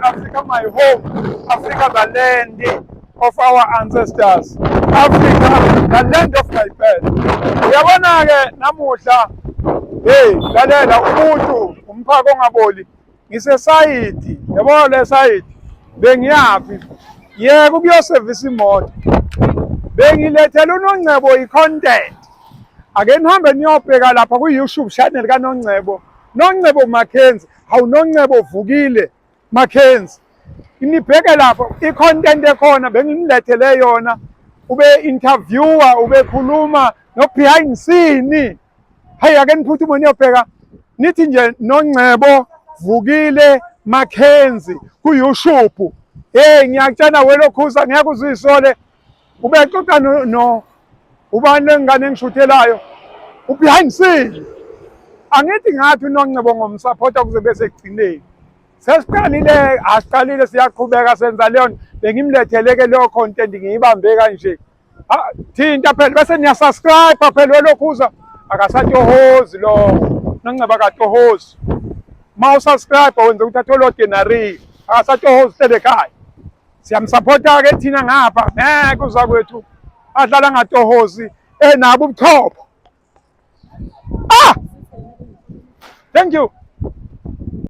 Africa my home, Africa the land of our ancestors, Africa the land of my birth. Uyabona-ke namuhla, hey, lalela umuntu umphako ongaboli ngisesayidi, yabo le sayidi bengiyaphi yeke ukuyosevisa imoto bengilethela uNongcebo i-content. Ake nihambe niyobheka lapha ku-YouTube channel kaNongcebo, Nongcebo Mackenzie, hawu Nongcebo Vukile Mackenzie. Nibheke lapho i-content ekhona bengimlethele yona, ube interviewer, ube khuluma no behind scene. Hayi ake niphuthume niyobheka nithi nje Nongcebo Vukile Mackenzie ku-YouTube. Hey ngiyakutshela welokhuza ngeke uzuyisole ubexoxa no ubani engane engishuthelayo behind scene. Angithi ngathi uNongcebo ngomsupporter kuze bese ekugcineni. Sesiqalile, asiqalile siyaqhubeka senza leyo bengimletheleke leyo content ngiyibambe kanje. Thinta phela bese niyasubscribe phela welokhuza akasatohozi lo Nongcebo akatohozi. Ma usubscribe wenza ukuthi athole ordinary akasatohozi telekhaya. Siyamsupporta-ke thina ngapha ngeke uza kwethu adlala ngatohozi enabo ubuchopho. Thank you.